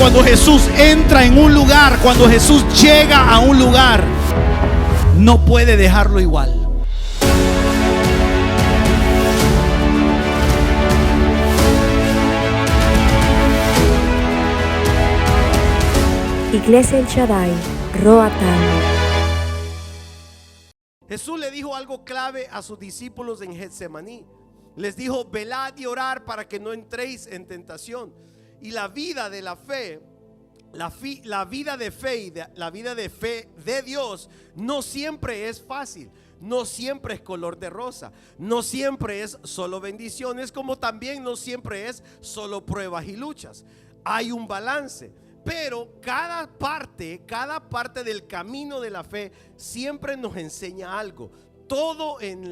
cuando Jesús entra en un lugar, cuando Jesús llega a un lugar, no puede dejarlo igual. Iglesia El Shaddai, Roatán. Jesús le dijo algo clave a sus discípulos en Getsemaní. Les dijo: velad y orad para que no entréis en tentación. Y la vida de la fe, la vida de fe de Dios no siempre es fácil, no siempre es color de rosa, no siempre es solo bendiciones, como también no siempre es solo pruebas y luchas. Hay un balance. Pero cada parte del camino de la fe siempre nos enseña algo. Todo en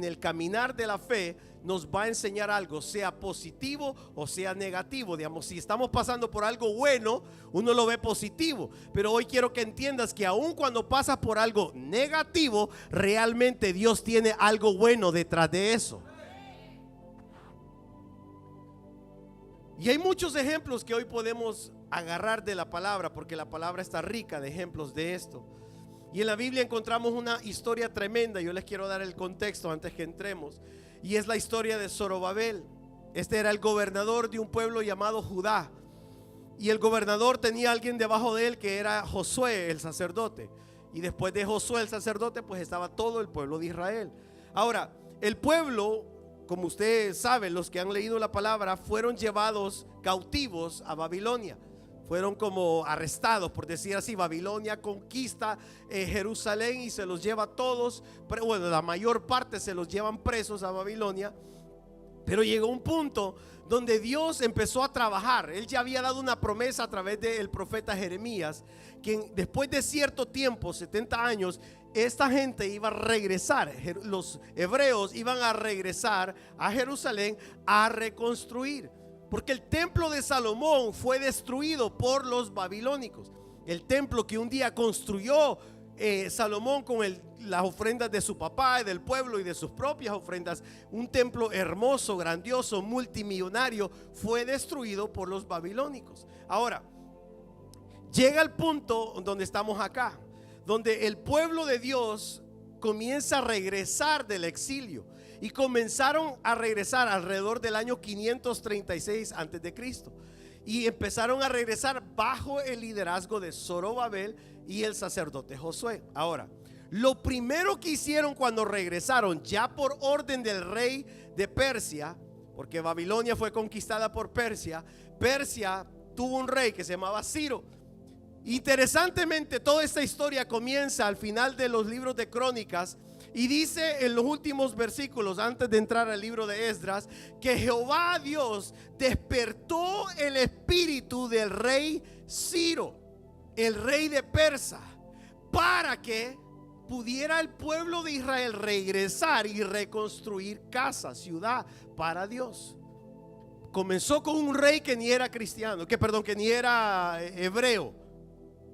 el caminar de la fe nos va a enseñar algo, sea positivo o sea negativo. Digamos, si estamos pasando por algo bueno, uno lo ve positivo. Pero hoy quiero que entiendas que aun cuando pasas por algo negativo, realmente Dios tiene algo bueno detrás de eso. Y hay muchos ejemplos que hoy podemos agarrar de la palabra, porque la palabra está rica de ejemplos de esto. Y en la Biblia encontramos una historia tremenda. Yo les quiero dar el contexto antes que entremos. Y es la historia de Zorobabel. Este era el gobernador de un pueblo llamado Judá. Y el gobernador tenía a alguien debajo de él que era Josué, el sacerdote. Y después de Josué el sacerdote, pues estaba todo el pueblo de Israel. Ahora, el pueblo, como usted sabe, los que han leído la palabra, fueron llevados cautivos a Babilonia. Fueron como arrestados, por decir así. Babilonia conquista Jerusalén y se los lleva a todos. Pero bueno, la mayor parte se los llevan presos a Babilonia. Pero llegó un punto donde Dios empezó a trabajar. Él ya había dado una promesa a través del profeta Jeremías, que después de cierto tiempo, 70 años, esta gente iba a regresar. Los hebreos iban a regresar a Jerusalén a reconstruir. Porque el templo de Salomón fue destruido por los babilónicos. El templo que un día construyó Salomón con las ofrendas de su papá y del pueblo y de sus propias ofrendas, un templo hermoso, grandioso, multimillonario, fue destruido por los babilónicos. Ahora, llega el punto donde estamos acá, donde el pueblo de Dios comienza a regresar del exilio. Y comenzaron a regresar alrededor del año 536 antes de Cristo. Y empezaron a regresar bajo el liderazgo de Zorobabel y el sacerdote Josué. Ahora, lo primero que hicieron cuando regresaron, ya por orden del rey de Persia, porque Babilonia fue conquistada por Persia, Persia tuvo un rey que se llamaba Ciro. Interesantemente, toda esta historia comienza al final de los libros de Crónicas. Y dice en los últimos versículos, antes de entrar al libro de Esdras, que Jehová Dios despertó el espíritu del rey Ciro, el rey de Persia, para que pudiera el pueblo de Israel regresar y reconstruir casa, ciudad para Dios. Comenzó con un rey que ni era cristiano, que ni era hebreo,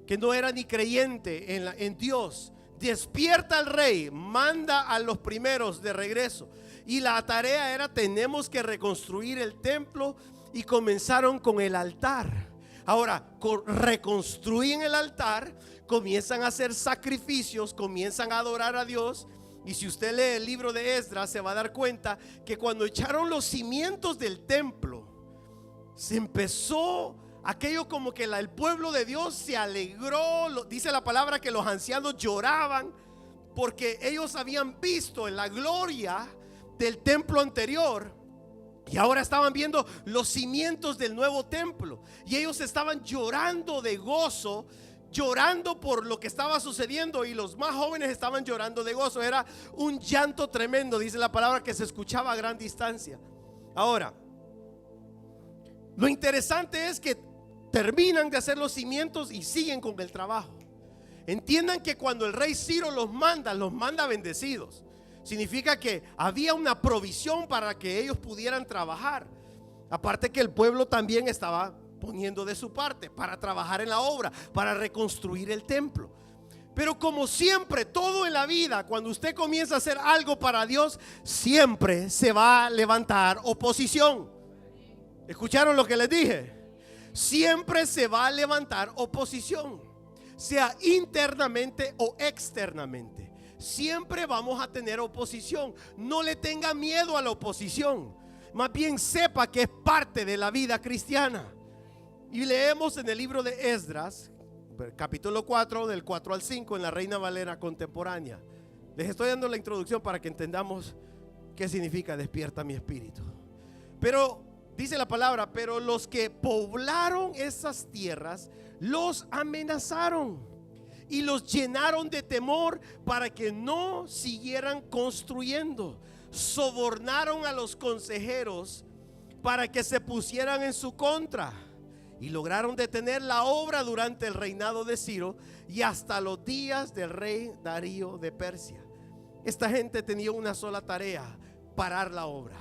que no era ni creyente en Dios. Despierta al rey, manda a los primeros de regreso. Y la tarea era: tenemos que reconstruir el templo. Y comenzaron con el altar. Ahora, reconstruyen el altar, comienzan a hacer sacrificios, comienzan a adorar a Dios. Y si usted lee el libro de Esdras, se va a dar cuenta que cuando echaron los cimientos del templo, se empezó aquello como que el pueblo de Dios se alegró. Dice la palabra que los ancianos lloraban porque ellos habían visto la gloria del templo anterior y ahora estaban viendo los cimientos del nuevo templo. Y ellos estaban llorando de gozo, llorando por lo que estaba sucediendo, y los más jóvenes estaban llorando de gozo. Era un llanto tremendo, dice la palabra, que se escuchaba a gran distancia. Ahora, lo interesante es que terminan de hacer los cimientos y siguen con el trabajo. Entiendan que cuando el rey Ciro los manda bendecidos. Significa que había una provisión para que ellos pudieran trabajar. Aparte que el pueblo también estaba poniendo de su parte para trabajar en la obra, para reconstruir el templo. Pero como siempre, todo en la vida, cuando usted comienza a hacer algo para Dios, siempre se va a levantar oposición. ¿Escucharon lo que les dije? siempre se va a levantar oposición, sea internamente o externamente. Siempre vamos a tener oposición. No le tenga miedo a la oposición, más bien sepa que es parte de la vida cristiana. Y leemos en el libro de Esdras, capítulo 4, del 4 al 5, en la Reina Valera contemporánea. Les estoy dando la introducción para que entendamos qué significa despierta mi espíritu. Pero dice la palabra: pero los que poblaron esas tierras los amenazaron y los llenaron de temor para que no siguieran construyendo. Sobornaron a los consejeros para que se pusieran en su contra, y lograron detener la obra durante el reinado de Ciro y hasta los días del rey Darío de Persia. Esta gente tenía una sola tarea: parar la obra,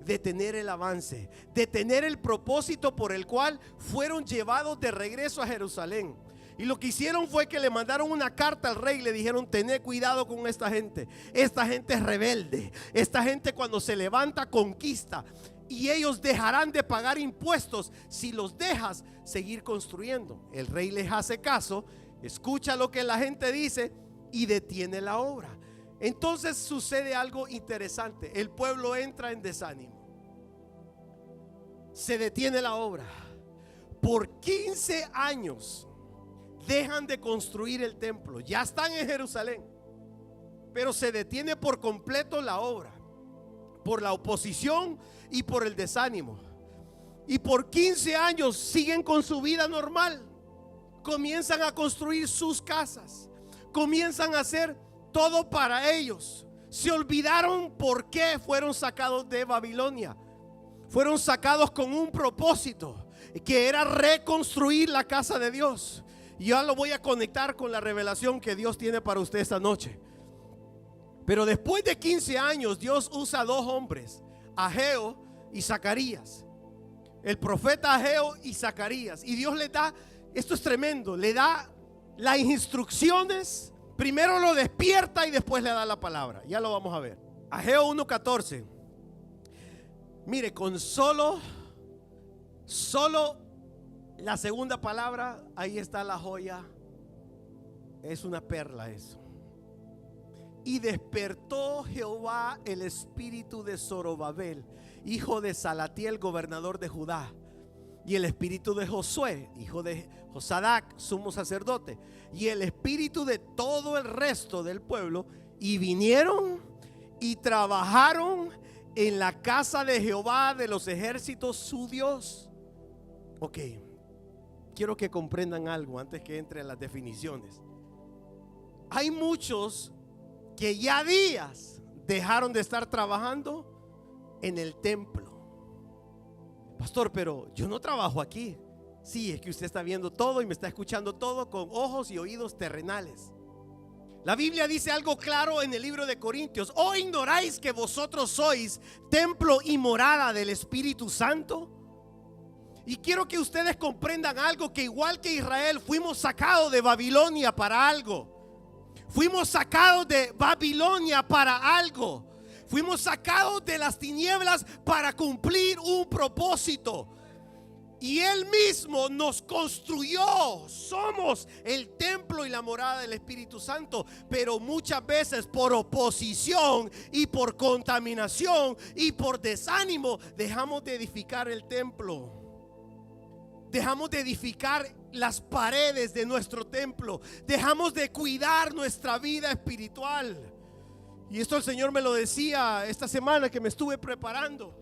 detener el avance, detener el propósito por el cual fueron llevados de regreso a Jerusalén. Y lo que hicieron fue que le mandaron una carta al rey y le dijeron: tené cuidado con esta gente. Esta gente es rebelde. Esta gente, cuando se levanta, conquista, y ellos dejarán de pagar impuestos si los dejas seguir construyendo. El rey les hace caso, escucha lo que la gente dice y detiene la obra. Entonces sucede algo interesante. El pueblo entra en desánimo. Se detiene la obra. Por 15 años dejan de construir el templo. Ya están en Jerusalén, pero se detiene por completo la obra, por la oposición y por el desánimo. Y por 15 años siguen con su vida normal. Comienzan a construir sus casas, comienzan a hacer todo para ellos. Se olvidaron por qué fueron sacados de Babilonia. Fueron sacados con un propósito, que era reconstruir la casa de Dios. Y yo lo voy a conectar con la revelación que Dios tiene para usted esta noche. Pero después de 15 años, Dios usa a dos hombres, Ageo y Zacarías. El profeta Ageo y Zacarías. Y Dios le da, esto es tremendo, le da las instrucciones. Primero lo despierta y después le da la palabra. Ya lo vamos a ver. Ageo 1:14. Mire, con solo la segunda palabra, ahí está la joya. Es una perla eso. Y despertó Jehová el espíritu de Zorobabel, hijo de Salatiel, gobernador de Judá, y el espíritu de Josué, hijo de Josadac, sumo sacerdote, y el espíritu de todo el resto del pueblo, y vinieron y trabajaron en la casa de Jehová de los ejércitos, su Dios. Ok, quiero que comprendan algo antes que entre en las definiciones. Hay muchos que ya días dejaron de estar trabajando en el templo. Pastor, pero yo no trabajo aquí. Sí, es que usted está viendo todo y me está escuchando todo con ojos y oídos terrenales. La Biblia dice algo claro en el libro de Corintios: ¿o ignoráis que vosotros sois templo y morada del Espíritu Santo? Y quiero que ustedes comprendan algo, que igual que Israel fuimos sacados de Babilonia para algo. Fuimos sacados de Babilonia para algo. Fuimos sacados de las tinieblas para cumplir un propósito. Y Él mismo nos construyó. Somos el templo y la morada del Espíritu Santo. Pero muchas veces por oposición y por contaminación y por desánimo dejamos de edificar el templo. Dejamos de edificar las paredes de nuestro templo. Dejamos de cuidar nuestra vida espiritual. Y esto el Señor me lo decía esta semana que me estuve preparando.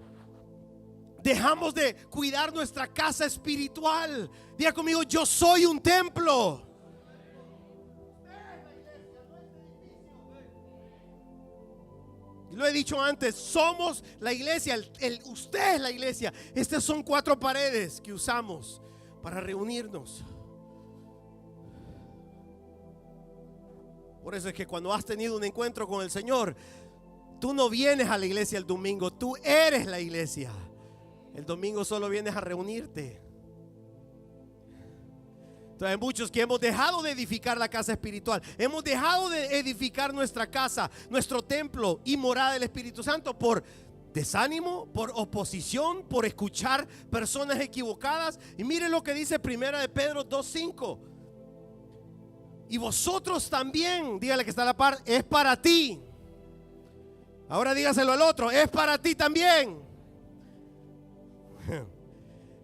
Dejamos de cuidar nuestra casa espiritual. Diga conmigo: yo soy un templo. Lo he dicho antes, somos la iglesia, usted es la iglesia. Estas son 4 paredes que usamos para reunirnos. Por eso es que cuando has tenido un encuentro con el Señor, tú no vienes a la iglesia el domingo, tú eres la iglesia. El domingo solo vienes a reunirte. Entonces hay muchos que hemos dejado de edificar la casa espiritual. Hemos dejado de edificar nuestra casa, nuestro templo y morada del Espíritu Santo por desánimo, por oposición, por escuchar personas equivocadas. Y mire lo que dice Primera de Pedro 2:5. Y vosotros también, dígale que está a la par, es para ti. Ahora dígaselo al otro, es para ti también.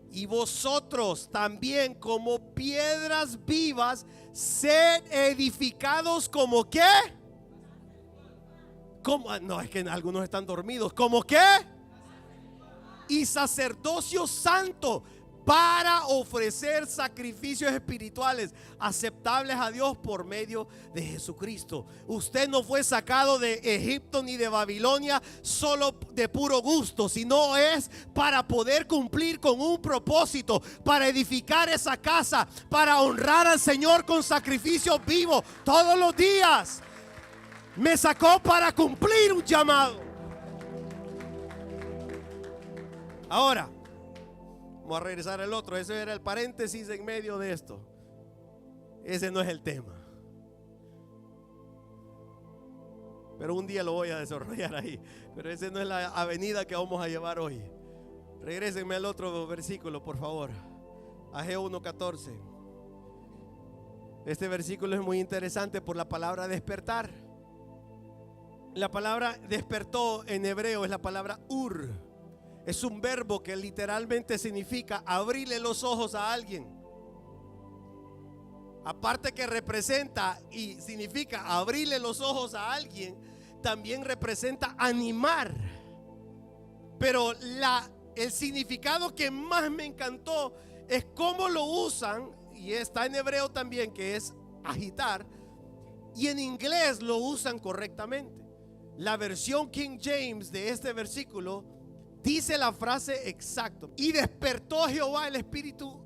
Y vosotros también, como piedras vivas, sed edificados como ¿qué? Como, no, es que algunos están dormidos. ¿Como qué? Y sacerdocio santo, para ofrecer sacrificios espirituales aceptables a Dios por medio de Jesucristo. Usted no fue sacado de Egipto ni de Babilonia solo de puro gusto, sino es para poder cumplir con un propósito, para edificar esa casa, para honrar al Señor con sacrificios vivos todos los días. Me sacó para cumplir un llamado. Ahora vamos a regresar al otro. Ese era el paréntesis en medio de esto. Ese no es el tema, pero un día lo voy a desarrollar ahí. Pero esa no es la avenida que vamos a llevar hoy. Regrésenme al otro versículo, por favor. Ageo 1:14. Este versículo es muy interesante por la palabra despertar. La palabra despertó en hebreo es la palabra ur. Es un verbo que literalmente significa abrirle los ojos a alguien. Aparte que representa y significa abrirle los ojos a alguien, también representa animar. Pero el significado que más me encantó es cómo lo usan, y está en hebreo también, que es agitar, y en inglés lo usan correctamente. La versión King James de este versículo dice la frase exacta: y despertó Jehová el espíritu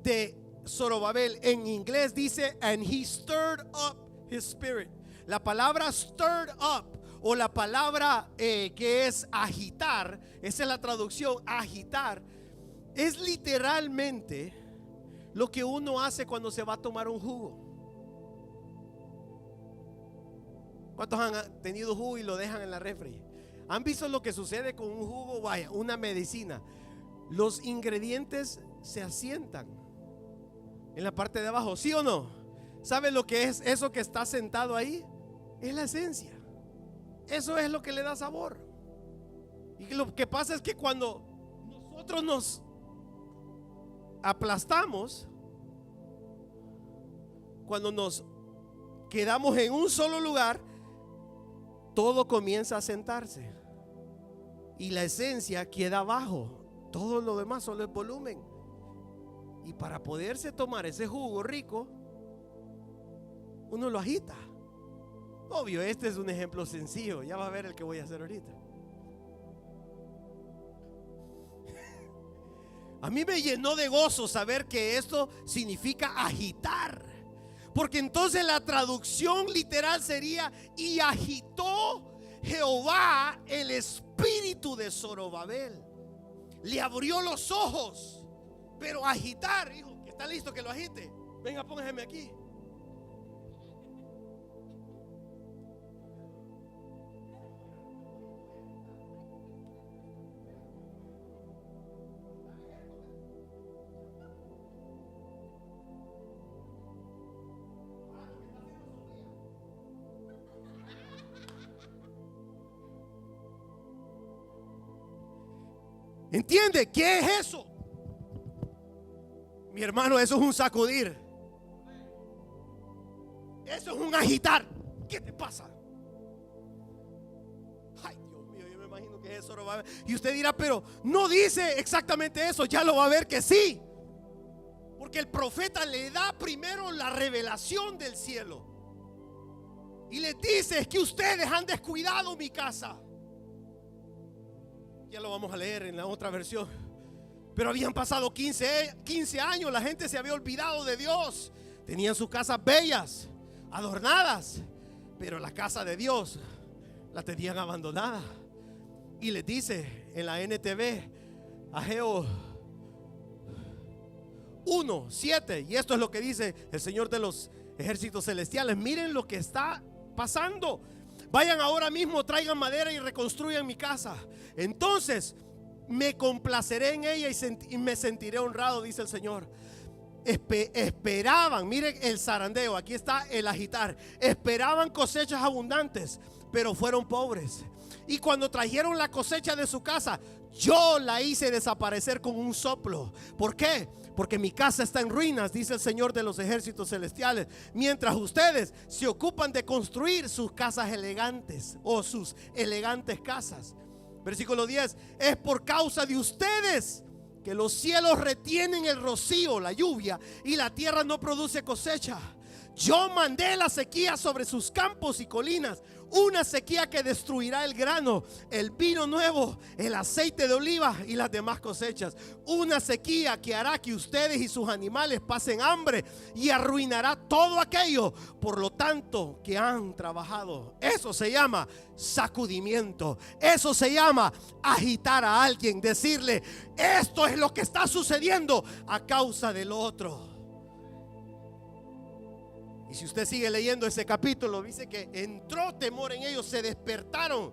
de Zorobabel. En inglés dice and he stirred up his spirit. La palabra stirred up, o la palabra que es agitar, esa es la traducción, agitar, es literalmente lo que uno hace cuando se va a tomar un jugo. ¿Cuántos han tenido jugo y lo dejan en la refri? ¿Han visto lo que sucede con un jugo? Vaya, una medicina. Los ingredientes se asientan en la parte de abajo, ¿sí o no? ¿Sabe lo que es eso que está sentado ahí? Es la esencia. Eso es lo que le da sabor. Y lo que pasa es que cuando nosotros nos aplastamos, cuando nos quedamos en un solo lugar, todo comienza a sentarse y la esencia queda abajo. Todo lo demás solo es volumen. Y para poderse tomar ese jugo rico, uno lo agita. Obvio, este es un ejemplo sencillo. Ya va a ver el que voy a hacer ahorita. A mí me llenó de gozo saber que esto significa agitar. Porque entonces la traducción literal sería: y agitó Jehová el espíritu de Zorobabel. Le abrió los ojos. Pero agitar, hijo, que está listo que lo agite. Venga, póngame aquí. ¿Entiende? ¿Qué es eso? Mi hermano, eso es un sacudir. Eso es un agitar. ¿Qué te pasa? Ay, Dios mío, yo me imagino que eso lo va a ver. Y usted dirá, pero no dice exactamente eso. Ya lo va a ver que sí. Porque el profeta le da primero la revelación del cielo. Y le dice: es que ustedes han descuidado mi casa. Ya lo vamos a leer en la otra versión. Pero habían pasado 15 años. La gente se había olvidado de Dios. Tenían sus casas bellas, adornadas, pero la casa de Dios la tenían abandonada. Y les dice en la NTV, Ageo 1:7, y esto es lo que dice el Señor de los ejércitos celestiales: miren lo que está pasando. Vayan ahora mismo, traigan madera y reconstruyan mi casa. Entonces me complaceré en ella y me sentiré honrado, dice el Señor. Esperaban, miren el zarandeo, aquí está el agitar. Esperaban cosechas abundantes, pero fueron pobres. Y cuando trajeron la cosecha de su casa, yo la hice desaparecer con un soplo. ¿Por qué? Porque mi casa está en ruinas, dice el Señor de los ejércitos celestiales, mientras ustedes se ocupan de construir sus casas elegantes o sus elegantes casas. Versículo 10: es por causa de ustedes que los cielos retienen el rocío, la lluvia, y la tierra no produce cosecha. Yo mandé la sequía sobre sus campos y colinas, una sequía que destruirá el grano, el vino nuevo, el aceite de oliva y las demás cosechas. Una sequía que hará que ustedes y sus animales pasen hambre y arruinará todo aquello, por lo tanto, que han trabajado. Eso se llama sacudimiento. Eso se llama agitar a alguien, decirle: esto es lo que está sucediendo a causa del otro. Y si usted sigue leyendo ese capítulo, dice que entró temor en ellos, se despertaron.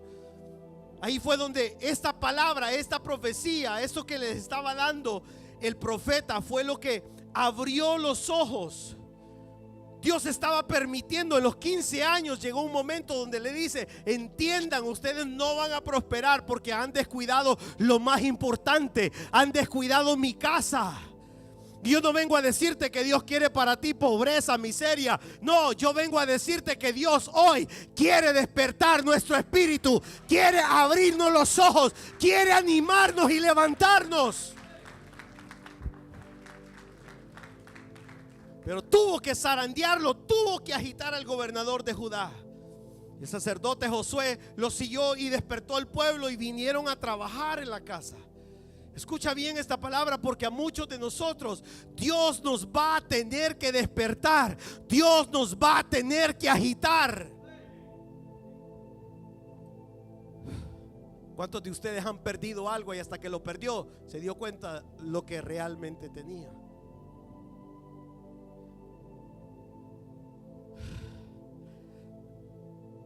Ahí fue donde esta palabra, esta profecía, esto que les estaba dando el profeta, fue lo que abrió los ojos. Dios estaba permitiendo. En los 15 años llegó un momento donde le dice: entiendan, ustedes no van a prosperar porque han descuidado lo más importante, han descuidado mi casa. Y yo no vengo a decirte que Dios quiere para ti pobreza, miseria. No, yo vengo a decirte que Dios hoy quiere despertar nuestro espíritu, quiere abrirnos los ojos, quiere animarnos y levantarnos. Pero tuvo que zarandearlo, tuvo que agitar al gobernador de Judá. El sacerdote Josué lo siguió y despertó al pueblo y vinieron a trabajar en la casa. Escucha bien esta palabra, porque a muchos de nosotros Dios nos va a tener que despertar, Dios nos va a tener que agitar. ¿Cuántos de ustedes han perdido algo y hasta que lo perdió se dio cuenta lo que realmente tenía?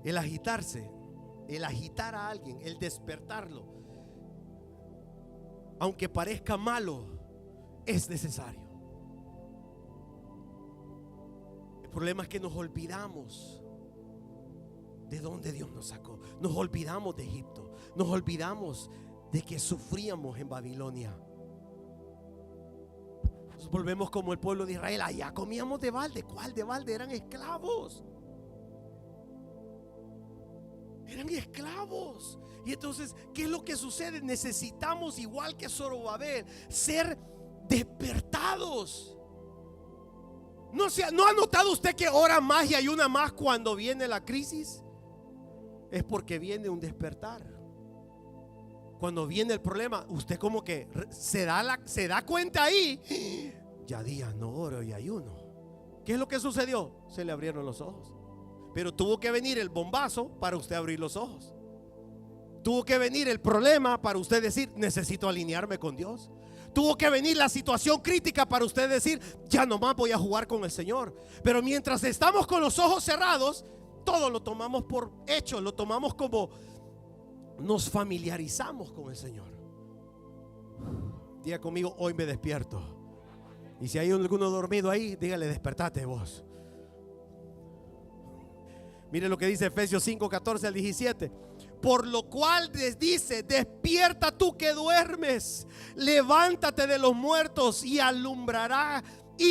El agitarse, el agitar a alguien, el despertarlo, aunque parezca malo, es necesario. El problema es que nos olvidamos de dónde Dios nos sacó. Nos olvidamos de Egipto. Nos olvidamos de que sufríamos en Babilonia. Nos volvemos como el pueblo de Israel. Allá comíamos de balde. ¿Cuál de balde? Eran esclavos. Eran esclavos. Y entonces, ¿qué es lo que sucede? Necesitamos, igual que Zorobabel, ser despertados. ¿No ha notado usted que ora más y ayuna más cuando viene la crisis? Es porque viene un despertar. Cuando viene el problema, usted como que se da cuenta ahí. Ya días no oro y ayuno. ¿Qué es lo que sucedió? Se le abrieron los ojos. Pero tuvo que venir el bombazo para usted abrir los ojos. Tuvo que venir el problema para usted decir: necesito alinearme con Dios. Tuvo que venir la situación crítica para usted decir: ya nomás voy a jugar con el Señor. Pero mientras estamos con los ojos cerrados, todo lo tomamos por hecho, lo tomamos como nos familiarizamos con el Señor. Diga conmigo: hoy me despierto. Y si hay alguno dormido ahí, dígale: despertate vos. Mire lo que dice Efesios 5, 14 al 17. Por lo cual les dice: despierta tú que duermes, levántate de los muertos y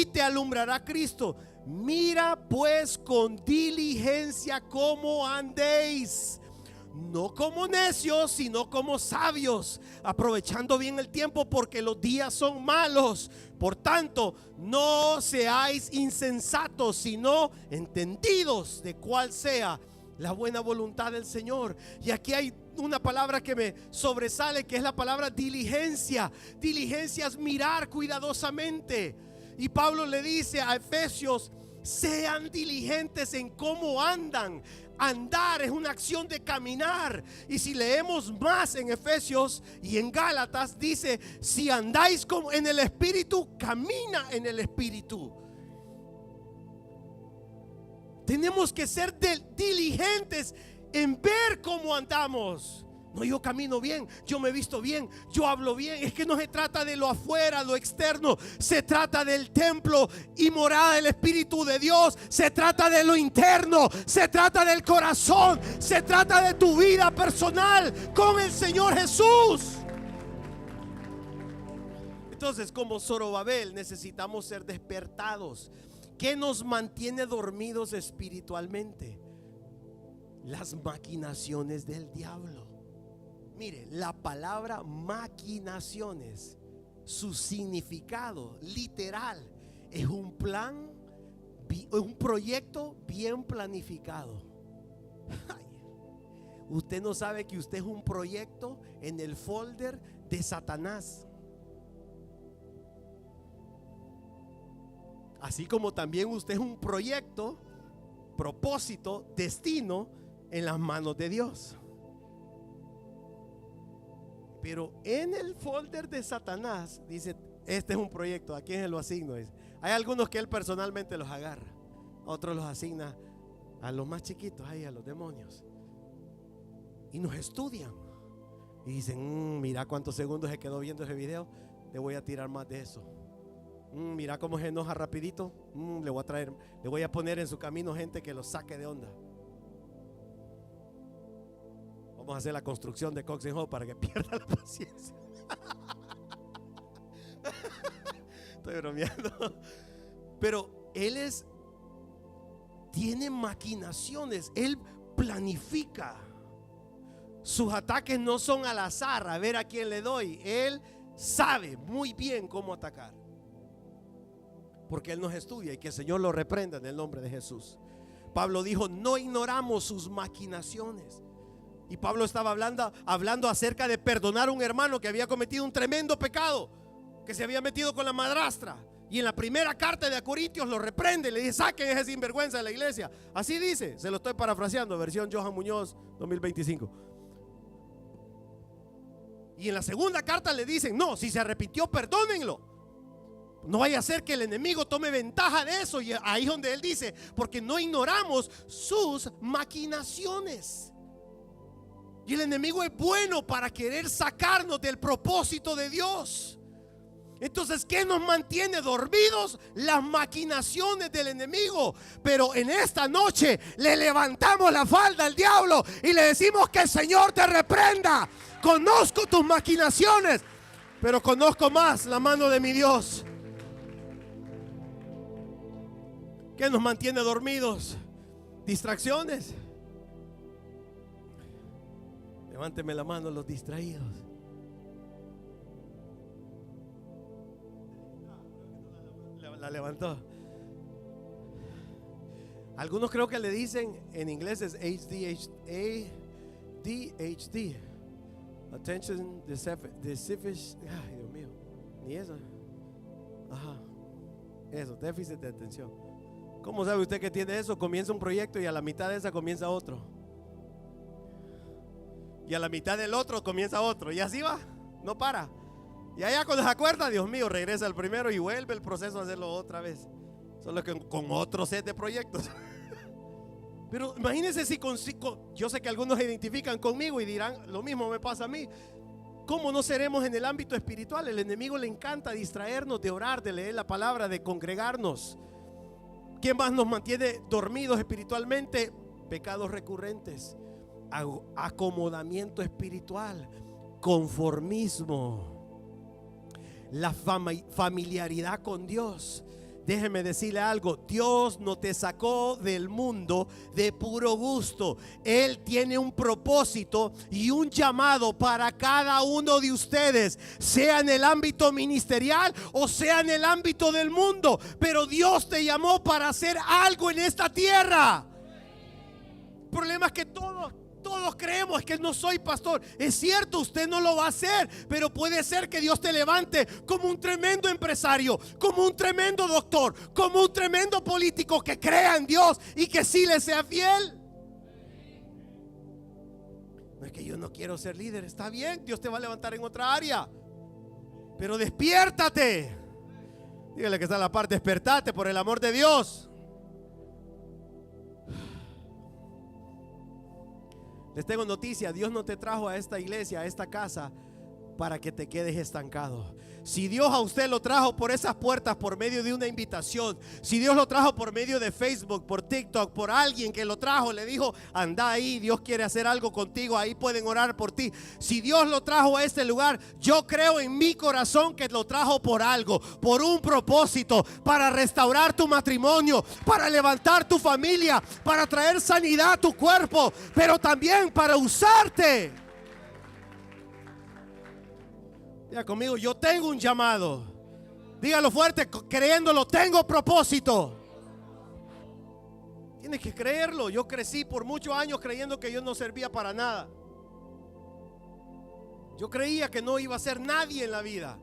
te alumbrará Cristo. Mira pues con diligencia cómo andéis, no como necios, sino como sabios, aprovechando bien el tiempo, porque los días son malos. Por tanto, no seáis insensatos, sino entendidos de cuál sea la buena voluntad del Señor. Y aquí hay una palabra que me sobresale, que es la palabra diligencia. Diligencia es mirar cuidadosamente. Y Pablo le dice a Efesios: sean diligentes en cómo andan. Andar es una acción de caminar. Y si leemos más en Efesios y en Gálatas, dice: si andáis como en el Espíritu, camina en el Espíritu. Tenemos que ser diligentes en ver cómo andamos. No, yo camino bien, yo me he visto bien, yo hablo bien. Es que no se trata de lo afuera, lo externo. Se trata del templo y morada del Espíritu de Dios. Se trata de lo interno, se trata del corazón, se trata de tu vida personal con el Señor Jesús. Entonces, como Zorobabel, necesitamos ser despertados. ¿Qué nos mantiene dormidos espiritualmente? Las maquinaciones del diablo. Mire, la palabra maquinaciones, su significado literal es un plan, un proyecto bien planificado. Usted no sabe que usted es un proyecto en el folder de Satanás. Así como también usted es un proyecto, propósito, destino en las manos de Dios. Pero en el folder de Satanás dice: este es un proyecto, ¿a quién se lo asigno? Hay algunos que él personalmente los agarra, otros los asigna a los más chiquitos, ahí a los demonios. Y nos estudian y dicen: mira cuántos segundos se quedó viendo ese video, le voy a tirar más de eso. Mira cómo se enoja rapidito, le voy a poner en su camino gente que lo saque de onda. Vamos a hacer la construcción de Cox and Hall para que pierda la paciencia. Estoy bromeando. Pero él tiene maquinaciones, él planifica. Sus ataques no son al azar, a ver a quién le doy. Él sabe muy bien cómo atacar, porque él nos estudia, y que el Señor lo reprenda en el nombre de Jesús. Pablo dijo: no ignoramos sus maquinaciones. Y Pablo estaba hablando acerca de perdonar a un hermano que había cometido un tremendo pecado, que se había metido con la madrastra. Y en la primera carta de Corintios lo reprende, le dice: saquen ese sinvergüenza de la iglesia. Así dice, se lo estoy parafraseando, versión Johan Muñoz 2025. Y en la segunda carta le dicen: no, si se arrepintió, perdónenlo. No vaya a ser que el enemigo tome ventaja de eso. Y ahí es donde él dice: porque no ignoramos sus maquinaciones. Y el enemigo es bueno para querer sacarnos del propósito de Dios. Entonces, ¿qué nos mantiene dormidos? Las maquinaciones del enemigo. Pero en esta noche le levantamos la falda al diablo y le decimos: que el Señor te reprenda. Conozco tus maquinaciones, pero conozco más la mano de mi Dios. ¿Qué nos mantiene dormidos? Distracciones. Levánteme la mano los distraídos. La levantó. Algunos creo que le dicen, en inglés es ADHD, Attention Deficit. Ay, Dios mío, ni eso. Ajá, eso, déficit de atención. ¿Cómo sabe usted que tiene eso? Comienza un proyecto y a la mitad de esa comienza otro. Y a la mitad del otro comienza otro. Y así va, no para. Y allá cuando se acuerda, Dios mío, regresa al primero y vuelve el proceso a hacerlo otra vez. Solo que con otro set de proyectos. Pero imagínense si yo sé que algunos se identifican conmigo y dirán: lo mismo me pasa a mí. ¿Cómo no seremos en el ámbito espiritual? El enemigo le encanta distraernos de orar, de leer la palabra, de congregarnos. ¿Qué más nos mantiene dormidos espiritualmente? Pecados recurrentes, acomodamiento espiritual, conformismo, la familiaridad con Dios. Déjeme decirle algo: Dios no te sacó del mundo de puro gusto. Él tiene un propósito y un llamado para cada uno de ustedes, sea en el ámbito ministerial o sea en el ámbito del mundo. Pero Dios te llamó para hacer algo en esta tierra. El problema es que todos creemos que no soy pastor. Es cierto, usted no lo va a hacer, pero puede ser que Dios te levante como un tremendo empresario, como un tremendo doctor, como un tremendo político que crea en Dios y que sí le sea fiel. No es que yo no quiero ser líder, está bien, Dios te va a levantar en otra área, pero despiértate. Dígale que está a la par: despertate por el amor de Dios. Les tengo noticia, Dios no te trajo a esta iglesia, a esta casa, para que te quedes estancado. Si Dios a usted lo trajo por esas puertas por medio de una invitación, si Dios lo trajo por medio de Facebook, por TikTok, por alguien que lo trajo, le dijo, anda ahí, Dios quiere hacer algo contigo, ahí pueden orar por ti. Si Dios lo trajo a este lugar, yo creo en mi corazón que lo trajo por algo, por un propósito, para restaurar tu matrimonio, para levantar tu familia, para traer sanidad a tu cuerpo, pero también para usarte. Diga conmigo, yo tengo un llamado. Dígalo fuerte, creyéndolo, tengo propósito. Tienes que creerlo. Yo crecí por muchos años creyendo que yo no servía para nada. Yo creía que no iba a ser nadie en la vida,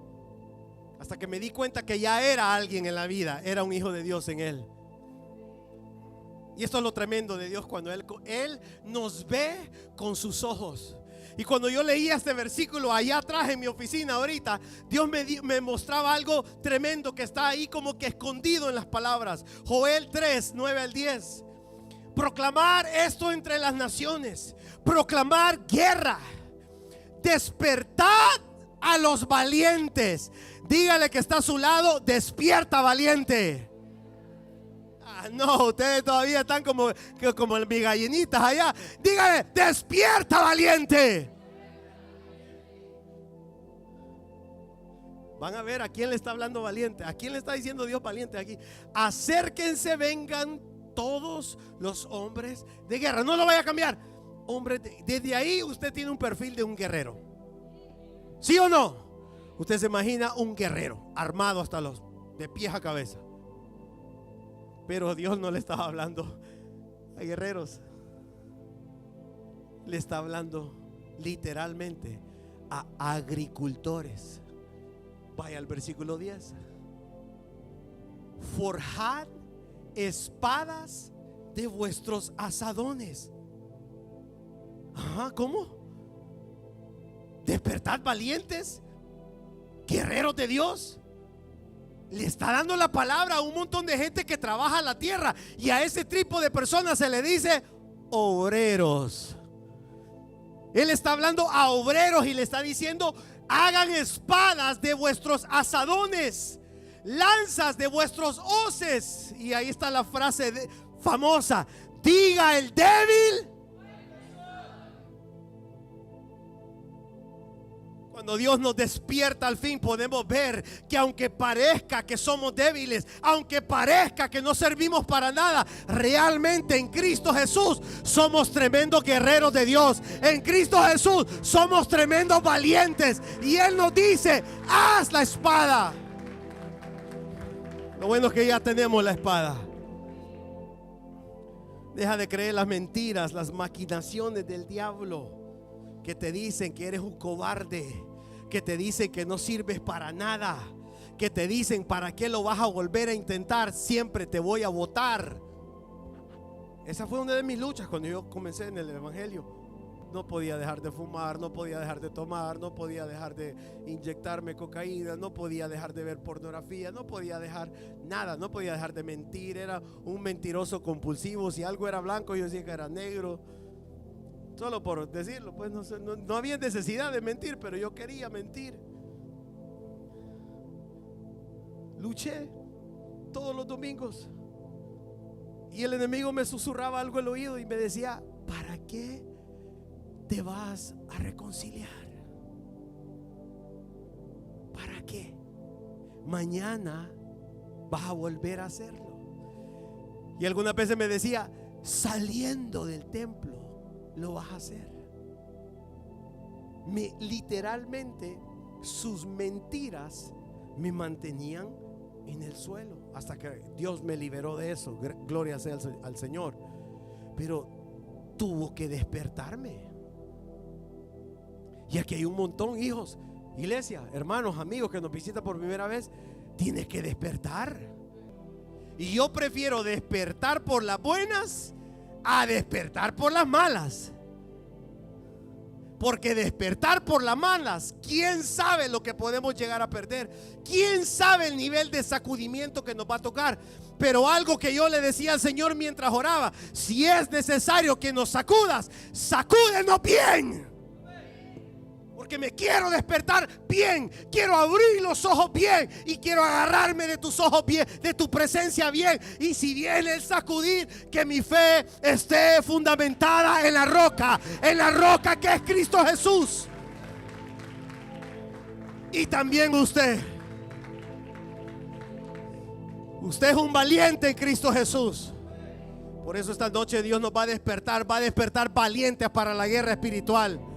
hasta que me di cuenta que ya era alguien en la vida. Era un hijo de Dios en él. Y esto es lo tremendo de Dios, cuando Él nos ve con sus ojos. Y cuando yo leía este versículo allá atrás en mi oficina ahorita, Dios me mostraba algo tremendo que está ahí como que escondido en las palabras. Joel 3, 9 al 10. Proclamar esto entre las naciones, proclamar guerra, despertad a los valientes. Dígale que está a su lado, despierta, valiente. No, ustedes todavía están como mis gallinitas allá. Dígale, despierta, valiente. Van a ver a quién le está hablando valiente. A quién le está diciendo Dios valiente aquí. Acérquense, vengan todos los hombres de guerra. No lo vaya a cambiar. Hombre, desde ahí usted tiene un perfil de un guerrero. ¿Sí o no? Usted se imagina un guerrero armado hasta los de pies a cabeza. Pero Dios no le estaba hablando a guerreros. Le está hablando literalmente a agricultores. Vaya al versículo 10. Forjad espadas de vuestros asadones. Ajá, ¿cómo? Despertad, valientes, guerreros de Dios. Le está dando la palabra a un montón de gente que trabaja la tierra, y a ese tipo de personas se le dice obreros. Él está hablando a obreros y le está diciendo: hagan espadas de vuestros asadones, lanzas de vuestros hoces. Y ahí está la frase famosa: diga el débil. Cuando Dios nos despierta, al fin podemos ver que aunque parezca que somos débiles, aunque parezca que no servimos para nada, realmente en Cristo Jesús somos tremendos guerreros de Dios. En Cristo Jesús somos tremendos valientes. Y Él nos dice: haz la espada. Lo bueno es que ya tenemos la espada. Deja de creer las mentiras, las maquinaciones del diablo, que te dicen que eres un cobarde, que te dicen que no sirves para nada, que te dicen: ¿para qué lo vas a volver a intentar? Siempre te voy a botar. Esa fue una de mis luchas cuando yo comencé en el evangelio. No podía dejar de fumar, no podía dejar de tomar, no podía dejar de inyectarme cocaína, no podía dejar de ver pornografía, no podía dejar nada, no podía dejar de mentir. Era un mentiroso compulsivo. Si algo era blanco, yo decía que era negro. Solo por decirlo, pues no había necesidad de mentir, pero yo quería mentir. Luché todos los domingos, y el enemigo me susurraba algo al oído y me decía: ¿para qué te vas a reconciliar? ¿Para qué? Mañana vas a volver a hacerlo. Y algunas veces me decía: saliendo del templo lo vas a hacer. Literalmente sus mentiras me mantenían en el suelo, hasta que Dios me liberó de eso. Gloria sea al Señor. Pero tuvo que despertarme. Y aquí hay un montón, hijos, iglesia, hermanos, amigos que nos visitan por primera vez. Tienes que despertar. Y yo prefiero despertar por las buenas a despertar por las malas. Porque despertar por las malas, quién sabe lo que podemos llegar a perder, quién sabe el nivel de sacudimiento que nos va a tocar. Pero algo que yo le decía al Señor mientras oraba: si es necesario que nos sacudas, sacúdenos bien, porque me quiero despertar bien, quiero abrir los ojos bien y quiero agarrarme de tus ojos bien, de tu presencia bien. Y si viene el sacudir, que mi fe esté fundamentada en la roca que es Cristo Jesús. Y también usted es un valiente en Cristo Jesús. Por eso esta noche Dios nos va a despertar valientes para la guerra espiritual,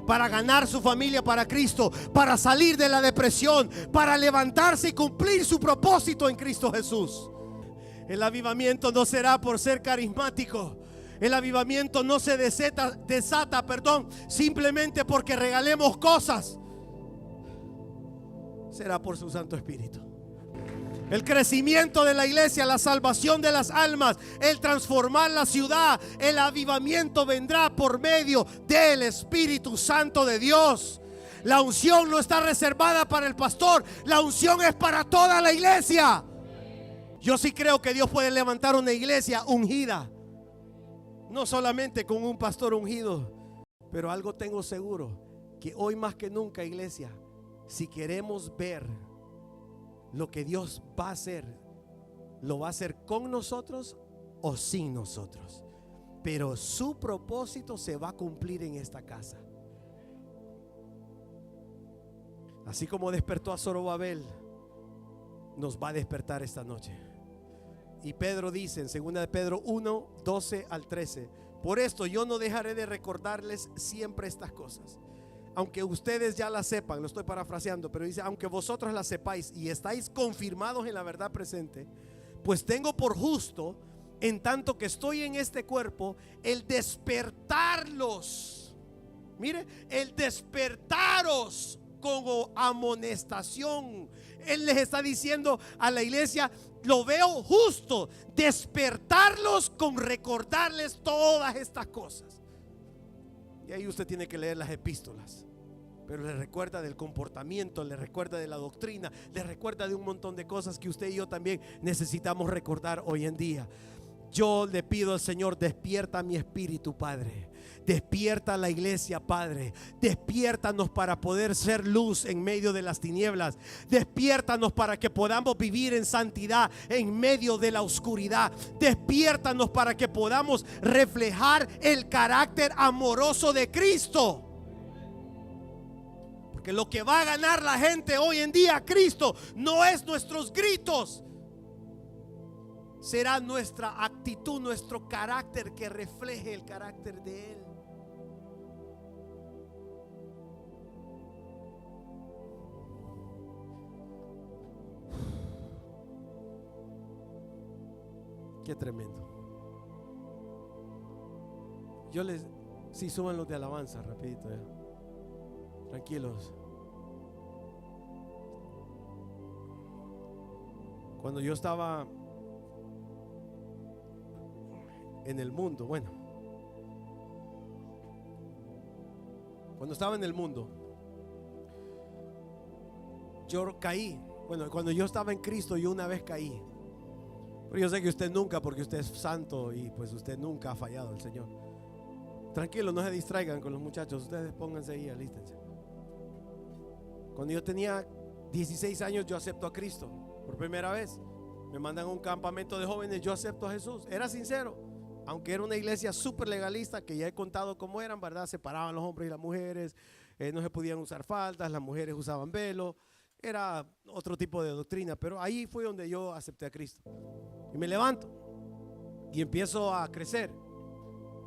para ganar su familia para Cristo, para salir de la depresión, para levantarse y cumplir su propósito en Cristo Jesús. El avivamiento no será por ser carismático. El avivamiento no se desata, simplemente porque regalemos cosas. Será por su Santo Espíritu. El crecimiento de la iglesia, la salvación de las almas, el transformar la ciudad, el avivamiento vendrá por medio del Espíritu Santo de Dios. La unción no está reservada para el pastor, la unción es para toda la iglesia. Yo sí creo que Dios puede levantar una iglesia ungida, no solamente con un pastor ungido, pero algo tengo seguro, que hoy más que nunca, iglesia, si queremos ver lo que Dios va a hacer, lo va a hacer con nosotros o sin nosotros, pero su propósito se va a cumplir en esta casa. Así como despertó a Zorobabel, nos va a despertar esta noche. Y Pedro dice en 2 de Pedro 1, 12 al 13: por esto yo no dejaré de recordarles siempre estas cosas, aunque ustedes ya las sepan. Lo estoy parafraseando, pero dice: aunque vosotros las sepáis y estáis confirmados en la verdad presente, pues tengo por justo, en tanto que estoy en este cuerpo, el despertarlos. Mire, el despertaros como amonestación. Él les está diciendo a la iglesia: lo veo justo despertarlos con recordarles todas estas cosas. Y ahí usted tiene que leer las epístolas, pero le recuerda del comportamiento, le recuerda de la doctrina, le recuerda de un montón de cosas que usted y yo también necesitamos recordar hoy en día. Yo le pido al Señor: despierta mi espíritu, Padre. Despierta la iglesia, Padre. Despiértanos para poder ser luz en medio de las tinieblas. Despiértanos para que podamos vivir en santidad en medio de la oscuridad. Despiértanos para que podamos reflejar el carácter amoroso de Cristo. Porque lo que va a ganar la gente hoy en día a Cristo no es nuestros gritos, será nuestra actitud, nuestro carácter que refleje el carácter de Él. Qué tremendo. Sí, suban los de alabanza rapidito ya. Tranquilos. Cuando yo estaba en el mundo, cuando estaba en el mundo, yo caí. Cuando yo estaba en Cristo, yo una vez caí. Pero yo sé que usted nunca, porque usted es santo y pues usted nunca ha fallado al Señor. Tranquilo, no se distraigan con los muchachos. Ustedes pónganse ahí, alístense. Cuando yo tenía 16 años, yo acepto a Cristo por primera vez. Me mandan a un campamento de jóvenes, yo acepto a Jesús. Era sincero, aunque era una iglesia súper legalista, que ya he contado cómo eran, ¿verdad? Separaban los hombres y las mujeres, no se podían usar faldas, las mujeres usaban velo. Era otro tipo de doctrina, pero ahí fue donde yo acepté a Cristo. Y me levanto y empiezo a crecer.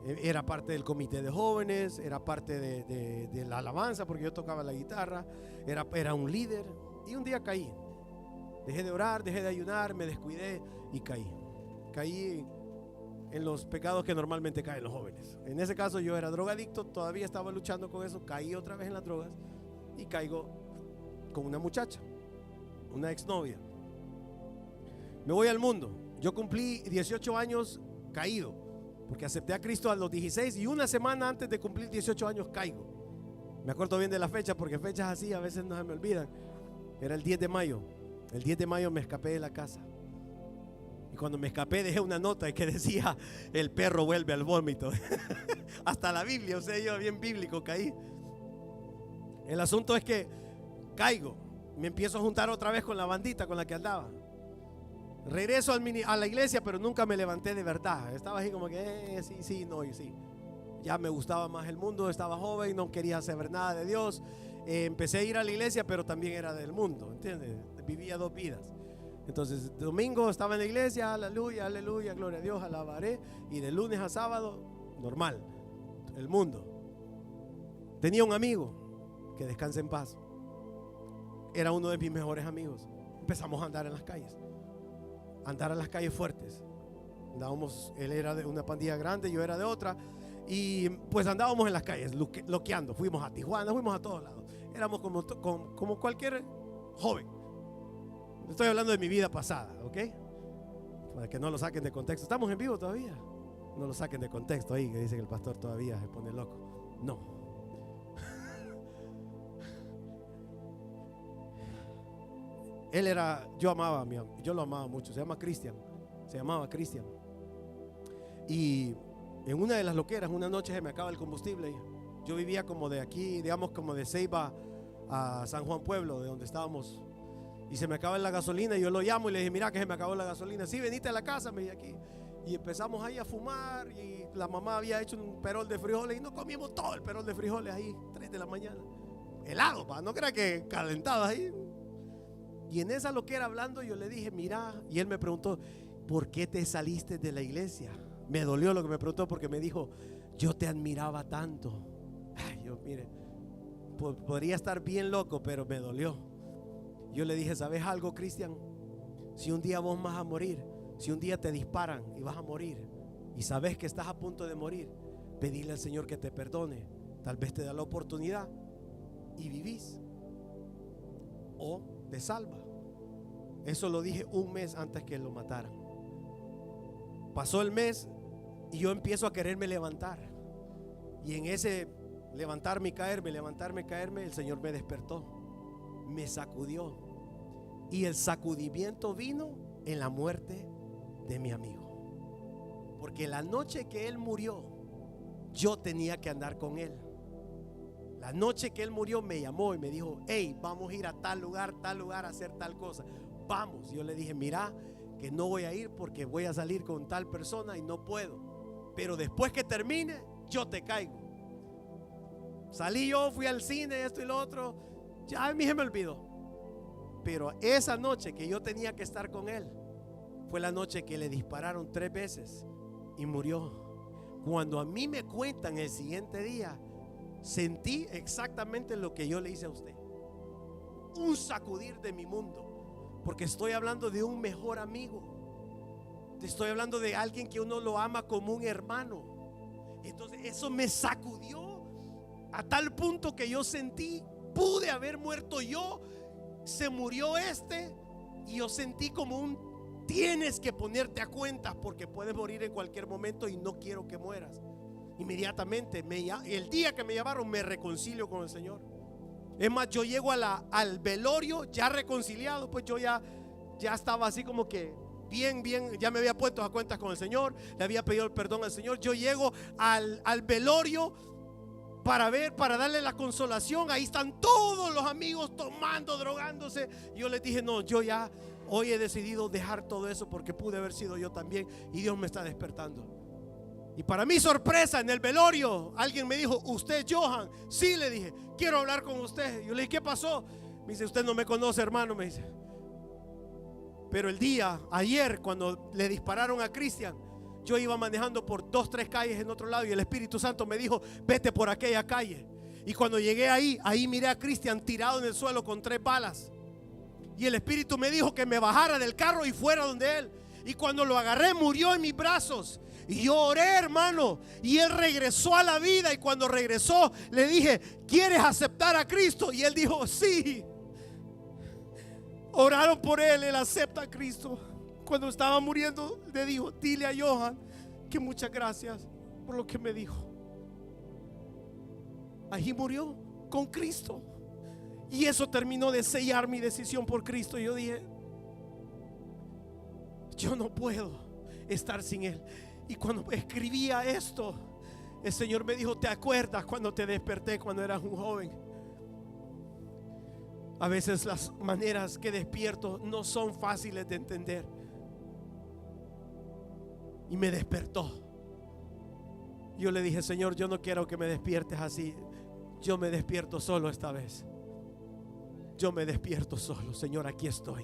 Era parte del comité de jóvenes, era parte de la alabanza, porque yo tocaba la guitarra, era un líder. Y un día caí. Dejé de orar, dejé de ayunar, me descuidé y caí. Caí en los pecados que normalmente caen los jóvenes. En ese caso yo era drogadicto, todavía estaba luchando con eso. Caí otra vez en las drogas y caigo con una muchacha, una exnovia. Me voy al mundo. Yo cumplí 18 años caído, porque acepté a Cristo a los 16 y una semana antes de cumplir 18 años caigo. Me acuerdo bien de la fecha porque fechas así a veces no se me olvidan. Era el 10 de mayo. El 10 de mayo me escapé de la casa. Y cuando me escapé dejé una nota que decía: el perro vuelve al vómito. Hasta la Biblia, o sea, yo bien bíblico caí. El asunto es que caigo, me empiezo a juntar otra vez con la bandita con la que andaba. Regreso a la iglesia, pero nunca me levanté de verdad. Estaba así como que sí, sí, no y sí. Ya me gustaba más el mundo, estaba joven, no quería saber nada de Dios. Empecé a ir a la iglesia, pero también era del mundo, ¿entiendes? Vivía dos vidas. Entonces, domingo estaba en la iglesia, aleluya, aleluya, gloria a Dios, alabaré. Y de lunes a sábado, normal, el mundo. Tenía un amigo, que descanse en paz. Era uno de mis mejores amigos. Empezamos a andar en las calles. Andar a las calles fuertes. Andábamos, él era de una pandilla grande, yo era de otra. Y pues andábamos en las calles, loqueando. Fuimos a Tijuana, fuimos a todos lados. Éramos como cualquier joven. Estoy hablando de mi vida pasada, ¿ok? Para que no lo saquen de contexto. ¿Estamos en vivo todavía? No lo saquen de contexto ahí, que dice que el pastor todavía se pone loco. No. Yo lo amaba mucho. Se llama Cristian. Se llamaba Cristian. Y en una de las loqueras, una noche se me acaba el combustible. Yo vivía como de aquí, digamos como de Ceiba a San Juan Pueblo, de donde estábamos. Y se me acaba la gasolina y yo lo llamo y le dije: mira que se me acabó la gasolina. Sí, venite a la casa, me dije aquí. Y empezamos ahí a fumar y la mamá había hecho un perol de frijoles y nos comimos todo el perol de frijoles ahí, 3 de la mañana. Helado, no crea que calentado ahí. Y en esa loquera hablando yo le dije: mira, y él me preguntó: ¿por qué te saliste de la iglesia? Me dolió lo que me preguntó porque me dijo: yo te admiraba tanto. Ay, yo, mire, podría estar bien loco, pero me dolió. Yo le dije: ¿sabes algo, Cristian? Si un día vos vas a morir, si un día te disparan y vas a morir y sabes que estás a punto de morir, pedile al Señor que te perdone. Tal vez te da la oportunidad y vivís, o te salva. Eso lo dije un mes antes que lo mataran. Pasó el mes y yo empiezo a quererme levantar. Y en ese levantarme y caerme, el Señor me despertó, me sacudió. Y el sacudimiento vino en la muerte de mi amigo. Porque la noche que él murió, yo tenía que andar con él. La noche que él murió me llamó y me dijo: hey, vamos a ir a tal lugar a hacer tal cosa. Vamos. Yo le dije: mira, que no voy a ir porque voy a salir con tal persona y no puedo. Pero después que termine, yo te caigo. Salí yo, fui al cine, esto y lo otro. Ya a mí se me olvidó. Pero esa noche que yo tenía que estar con él, fue la noche que le dispararon 3 veces y murió. Cuando a mí me cuentan el siguiente día, sentí exactamente lo que yo le hice a usted. Un sacudir de mi mundo. Porque estoy hablando de un mejor amigo. Te estoy hablando de alguien que uno lo ama como un hermano. Entonces eso me sacudió a tal punto que yo sentí: pude haber muerto yo, se murió este. Y yo sentí como tienes que ponerte a cuentas porque puedes morir en cualquier momento y no quiero que mueras. Inmediatamente, el día que me llamaron, me reconcilio con el Señor. Es más, yo llego al velorio ya reconciliado. Pues yo ya estaba así como que bien, ya me había puesto a cuentas con el Señor, le había pedido el perdón al Señor. Yo llego al velorio para darle la consolación. Ahí están todos los amigos tomando, drogándose. Y yo les dije: no, yo ya hoy he decidido dejar todo eso porque pude haber sido yo también y Dios me está despertando. Y para mi sorpresa, en el velorio alguien me dijo: ¿usted es Johan? Sí, le dije, quiero hablar con usted. Yo le dije: ¿qué pasó? Me dice: usted no me conoce, hermano, me dice. Pero ayer cuando le dispararon a Cristian, yo iba manejando por 2-3 calles en otro lado y el Espíritu Santo me dijo: vete por aquella calle. Y cuando llegué ahí miré a Cristian tirado en el suelo con 3 balas. Y el Espíritu me dijo que me bajara del carro y fuera donde él. Y cuando lo agarré, murió en mis brazos. Y yo oré, hermano, y él regresó a la vida. Y cuando regresó, le dije: ¿quieres aceptar a Cristo? Y él dijo: sí. Oraron por él, él acepta a Cristo. Cuando estaba muriendo, le dijo: dile a Johan que muchas gracias por lo que me dijo. Allí murió. con Cristo. Y eso terminó de sellar mi decisión por Cristo. Yo dije, yo no puedo estar sin Él. Y cuando escribía esto, el Señor me dijo, ¿te acuerdas cuando te desperté cuando eras un joven? A veces las maneras que despierto no son fáciles de entender. Y me despertó. Yo le dije, Señor, yo no quiero que me despiertes así. Yo me despierto solo esta vez. Yo me despierto solo. Señor, aquí estoy.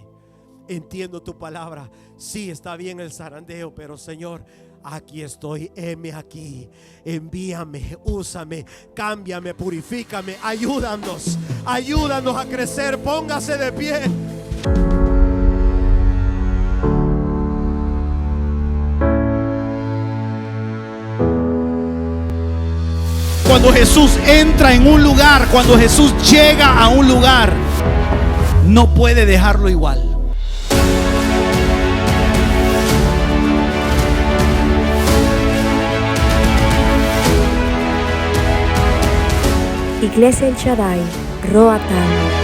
Entiendo tu palabra. Sí, está bien el zarandeo, pero Señor, aquí estoy. Heme aquí. Envíame, úsame, cámbiame, purifícame. Ayúdanos a crecer. Póngase de pie. Cuando Jesús entra en un lugar, cuando Jesús llega a un lugar, no puede dejarlo igual. Iglesia El Shaddai, Roatán.